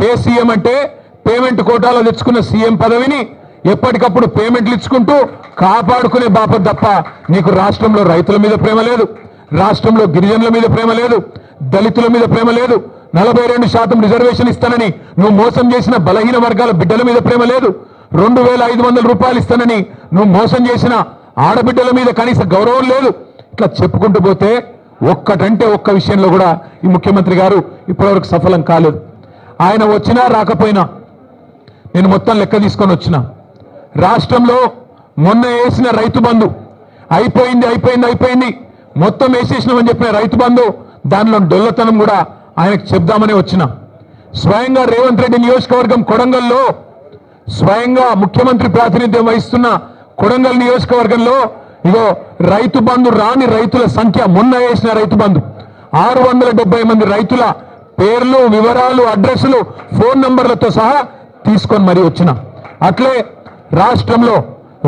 Pay CM అంటే payment కోటాలో తెచ్చుకున్న సీఎం పదవిని ఎప్పటికప్పుడు పేమెంట్లు ఇచ్చుకుంటూ కాపాడుకునే బాపత తప్ప నీకు రాష్ట్రంలో రైతుల మీద ప్రేమ లేదు, రాష్ట్రంలో గిరిజనుల మీద ప్రేమ లేదు, దళితుల మీద ప్రేమ లేదు, 42% రిజర్వేషన్ ఇస్తానని నువ్వు మోసం చేసిన బలహీన వర్గాల బిడ్డల మీద ప్రేమ లేదు, 2500 రూపాయలు ఇస్తానని నువ్వు మోసం చేసిన ఆడబిడ్డల మీద కనీస గౌరవం లేదు. ఇట్లా చెప్పుకుంటూ పోతే ఒక్కటంటే ఒక్క విషయంలో కూడా ఈ ముఖ్యమంత్రి గారు ఇప్పటివరకు సఫలం కాలేదు. ఆయన వచ్చినా రాకపోయినా నేను మొత్తం లెక్క తీసుకొని వచ్చిన రాష్ట్రంలో మొన్న వేసిన రైతు బంధు అయిపోయింది మొత్తం వేసేసినామని చెప్పిన రైతు బంధు దానిలో డొల్లతనం కూడా ఆయనకు చెప్దామని వచ్చిన. స్వయంగా రేవంత్ రెడ్డి నియోజకవర్గం కొడంగల్లో స్వయంగా ముఖ్యమంత్రి ప్రాతినిధ్యం వహిస్తున్న కొడంగల్ నియోజకవర్గంలో ఇగో రైతు బంధు రాని రైతుల సంఖ్య మొన్న వేసిన రైతు బంధు 670 మంది రైతుల పేర్లు, వివరాలు, అడ్రస్లు, ఫోన్ నంబర్లతో సహా తీసుకొని మరీ వచ్చిన. అట్లే రాష్ట్రంలో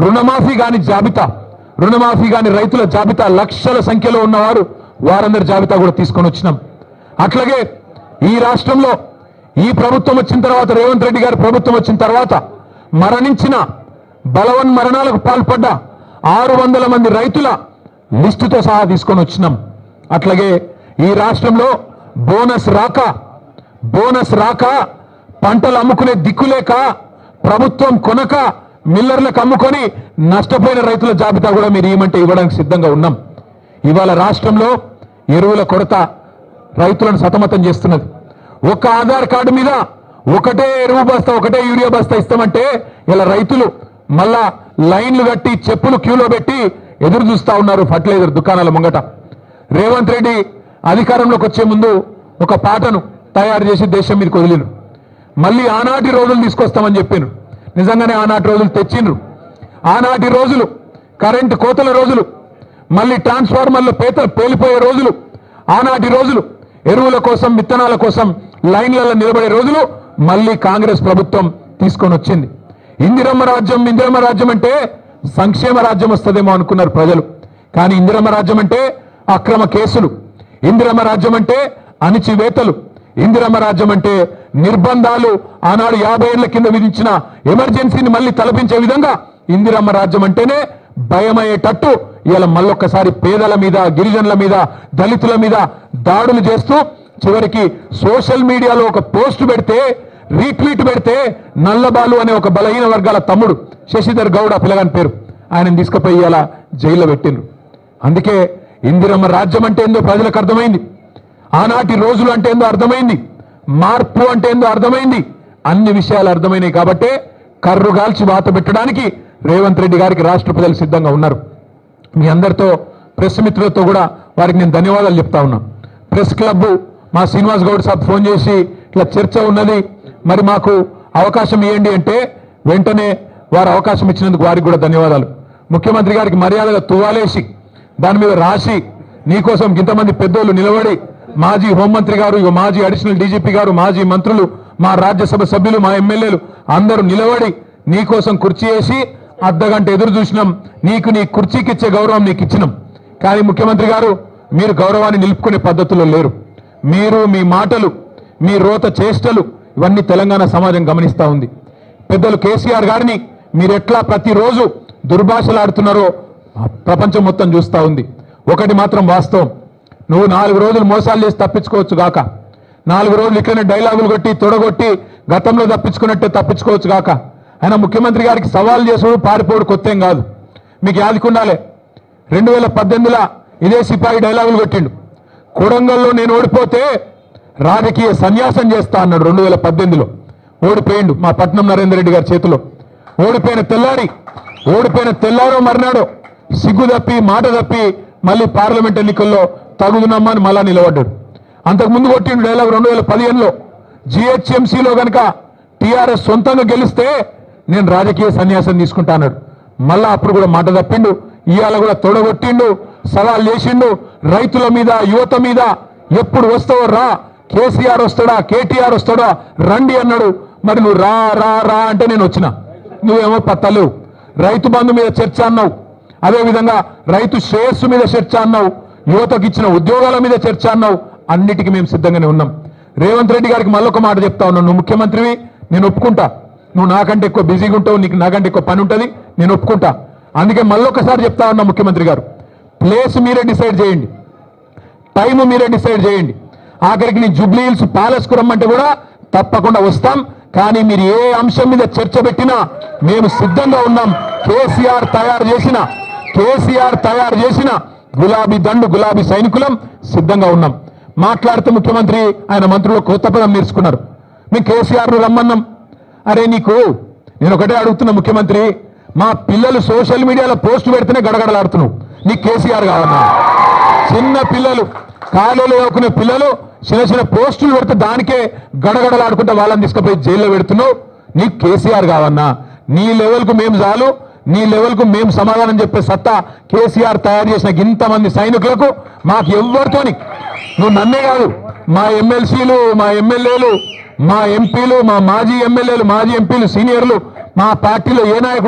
రుణమాఫీ కాని రైతుల జాబితా లక్షల సంఖ్యలో ఉన్నవారు వారందరి జాబితా కూడా తీసుకొని వచ్చినాం. అట్లాగే ఈ రాష్ట్రంలో ఈ ప్రభుత్వం వచ్చిన తర్వాత, రేవంత్ రెడ్డి గారి ప్రభుత్వం వచ్చిన తర్వాత మరణించిన బలవన్ మరణాలకు పాల్పడ్డ 600 మంది రైతుల లిస్టుతో సహా తీసుకొని వచ్చినాం. అట్లాగే ఈ రాష్ట్రంలో బోనస్ రాక పంటలు అమ్ముకునే దిక్కులేక ప్రభుత్వం కొనక మిల్లర్లకు అమ్ముకొని నష్టపోయిన రైతుల జాబితా కూడా మీరు ఏమంటే ఇవ్వడానికి సిద్ధంగా ఉన్నాం. ఇవాళ రాష్ట్రంలో ఎరువుల కొరత రైతులను సతమతం చేస్తున్నది. ఒక్క ఆధార్ కార్డు మీద ఒకటే ఎరువు బస్తా, ఒకటే యూరియా బస్తా ఇస్తామంటే ఇలా రైతులు మళ్ళా లైన్లు కట్టి చెప్పులు క్యూలో పెట్టి ఎదురు చూస్తా ఉన్నారు ఫర్టిలైజర్ దుకాణాల ముంగట. రేవంత్ రెడ్డి అధికారంలోకి వచ్చే ముందు ఒక పాటను తయారు చేసి దేశం మీదకి వదిలిరు. మళ్ళీ ఆనాటి రోజులు తీసుకొస్తామని చెప్పారు. నిజంగానే ఆనాటి రోజులు తెచ్చిండ్రు. ఆనాటి రోజులు కరెంటు కోతల రోజులు, మళ్ళీ ట్రాన్స్ఫార్మర్లు పేలిపోయే రోజులు, ఆనాటి రోజులు ఎరువుల కోసం, విత్తనాల కోసం లైన్లలో నిలబడే రోజులు మళ్ళీ కాంగ్రెస్ ప్రభుత్వం తీసుకొని వచ్చింది. ఇందిరమ్మ రాజ్యం అంటే సంక్షేమ రాజ్యం వస్తుందేమో అనుకున్నారు ప్రజలు. కానీ ఇందిరమ్మ రాజ్యం అంటే అక్రమ కేసులు, ఇందిరమ్మ రాజ్యం అంటే అణిచివేతలు, ఇందిరమ్మ రాజ్యం అంటే నిర్బంధాలు, ఆనాడు 50 ఏళ్ల కింద విధించిన ఎమర్జెన్సీని మళ్ళీ తలపించే విధంగా ఇందిరమ్మ రాజ్యం అంటేనే భయమయ్యేటట్టు ఇలా మళ్ళొక్కసారి పేదల మీద, గిరిజనుల మీద, దళితుల మీద దాడులు చేస్తూ చివరికి సోషల్ మీడియాలో ఒక పోస్ట్ పెడితే, రీట్వీట్ పెడితే నల్లబాలు అనే ఒక బలహీన వర్గాల తమ్ముడు శశిధర్ గౌడ పిల్లగాని పేరు, ఆయన తీసుకుపోయి ఇలా జైల్లో పెట్టిండ్రు. అందుకే ఇందిరమ్మ రాజ్యం అంటే ఏందో ప్రజలకు అర్థమైంది, ఆనాటి రోజులు అంటే ఏందో అర్థమైంది, మార్పు అంటే ఏందో అర్థమైంది, అన్ని విషయాలు అర్థమైనాయి. కాబట్టే కర్రుగాల్చి వాత పెట్టడానికి రేవంత్ రెడ్డి గారికి రాష్ట్ర ప్రజలు సిద్ధంగా ఉన్నారు. మీ అందరితో ప్రెస్ మిత్రులతో కూడా వారికి నేను ధన్యవాదాలు చెప్తా ఉన్నా. ప్రెస్ క్లబ్ మా శ్రీనివాస్ గౌడ్ సాబ్ ఫోన్ చేసి ఇట్లా చర్చ ఉన్నది, మరి మాకు అవకాశం ఇవ్వండి అంటే వెంటనే వారు అవకాశం ఇచ్చినందుకు వారికి కూడా ధన్యవాదాలు. ముఖ్యమంత్రి గారికి మర్యాదగా తువాలేసి దాని మీద రాసి నీకోసం ఇంతమంది పెద్దోళ్ళు నిలబడి, మాజీ హోంమంత్రి గారు, మాజీ అడిషనల్ డీజీపీ గారు, మాజీ మంత్రులు, మా రాజ్యసభ సభ్యులు, మా ఎమ్మెల్యేలు అందరూ నిలబడి నీకోసం కుర్చీ వేసి అర్ధగంట ఎదురు చూసినాం. నీకు నీ కుర్చీకి ఇచ్చే గౌరవం నీకు ఇచ్చినాం. కానీ ముఖ్యమంత్రి గారు మీరు గౌరవాన్ని నిలుపుకునే పద్ధతిలో లేరు. మీరు మీ మాటలు, మీ రోత చేష్టలు ఇవన్నీ తెలంగాణ సమాజం గమనిస్తూ ఉంది. పెద్దలు కేసీఆర్ గారిని మీరు ఎట్లా ప్రతిరోజు దుర్భాషలాడుతున్నారో ప్రపంచం మొత్తం చూస్తూ ఉంది. ఒకటి మాత్రం వాస్తవం, నువ్వు 4 రోజులు మోసాలు చేసి తప్పించుకోవచ్చు గాక, 4 రోజులు ఇట్లనే డైలాగులు కొట్టి తొడగొట్టి గతంలో తప్పించుకున్నట్టే తప్పించుకోవచ్చు గాక. ఆయన ముఖ్యమంత్రి గారికి సవాల్ చేసుడు పారిపోడు కొత్త ఏం కాదు. మీకు యాదికుండాలే 2018లో ఇదే సిపాయి డైలాగులు కొట్టిండు. కొడంగల్లో నేను ఓడిపోతే రాజకీయ సన్యాసం చేస్తా అన్నాడు. 2018లో ఓడిపోయిండు మా పట్నం నరేందర్ రెడ్డి గారి చేతిలో. ఓడిపోయిన తెల్లారో మర్నాడో సిగ్గు తప్పి మాట తప్పి మళ్ళీ పార్లమెంట్ ఎన్నికల్లో తగుదునమ్మని మళ్ళా నిలబడ్డాడు. అంతకుముందు కొట్టిండు డైలాగ్ 2015లో జిహెచ్ఎంసీలో కనుక టీఆర్ఎస్ సొంతంగా గెలిస్తే నేను రాజకీయ సన్యాసం తీసుకుంటా అన్నాడు. మళ్ళా అప్పుడు కూడా మాట తప్పిండు. ఇవాళ కూడా తొడగొట్టిండు, సవాల్ చేసిండు రైతుల మీద, యువత మీద. ఎప్పుడు వస్తావో రా, కేసీఆర్ వస్తాడా, కేటీఆర్ వస్తాడా, రండి అన్నాడు. మరి నువ్వు రా రా రా అంటే నేను వచ్చిన, నువ్వేమో పత్తలేవు. రైతు బంధు మీద చర్చ అన్నావు, అదేవిధంగా రైతు శ్రేయస్సు మీద చర్చ అన్నావు, యువతకు ఇచ్చిన ఉద్యోగాల మీద చర్చ అన్నావు. అన్నిటికీ మేము సిద్ధంగానే ఉన్నాం. రేవంత్ రెడ్డి గారికి మళ్ళొక మాట చెప్తా ఉన్నాను, నువ్వు ముఖ్యమంత్రివి, నేను ఒప్పుకుంటా. నువ్వు నాకంటే ఎక్కువ బిజీగా ఉంటావు, నీకు నాకంటే ఎక్కువ పని ఉంటుంది, నేను ఒప్పుకుంటా. అందుకే మళ్ళొకసారి చెప్తా ఉన్నా ముఖ్యమంత్రి గారు, ప్లేస్ మీరే డిసైడ్ చేయండి, టైం మీరే డిసైడ్ చేయండి. ఆఖరికి నీ జూబ్లీ హిల్స్ ప్యాలెస్కు రమ్మంటే కూడా తప్పకుండా వస్తాం. కానీ మీరు ఏ అంశం మీద చర్చ పెట్టినా మేము సిద్ధంగా ఉన్నాం. కేసీఆర్ తయారు చేసిన గులాబీ దండు, గులాబీ సైనికులం సిద్ధంగా ఉన్నాం. మాట్లాడుతూ ముఖ్యమంత్రి ఆయన మంత్రులు కొత్త పదం నేర్చుకున్నారు. మేము కేసీఆర్ను రమ్మన్నాం. అరే నీకు నేను ఒకటే అడుగుతున్నా ముఖ్యమంత్రి, మా పిల్లలు సోషల్ మీడియాలో పోస్ట్ పెడితేనే గడగడలాడుతున్నావు, నీకు కేసీఆర్ కావన్నా? చిన్న పిల్లలు, కాలేజీలో చదువుకునే పిల్లలు చిన్న చిన్న పోస్టులు పెడితే దానికే గడగడలాడుకుంటే వాళ్ళని తీసుకుపోయి జైల్లో పెడుతున్నావు, నీకు కేసీఆర్ కావన్నా? నీ లెవెల్కు మేము చాలు, నీ లెవెల్కు మేము సమాధానం చెప్పే సత్తా కేసీఆర్ తయారు చేసిన ఇంతమంది సైనికులకు మాకు ఎవ్వరితోని, నువ్వు నన్నే కాదు, మా ఎమ్మెల్సీలు, మా ఎమ్మెల్యేలు, మా ఎంపీలు, మా మాజీ ఎమ్మెల్యేలు, మాజీ ఎంపీలు, సీనియర్లు, మా పార్టీలో ఏ నాయకుడు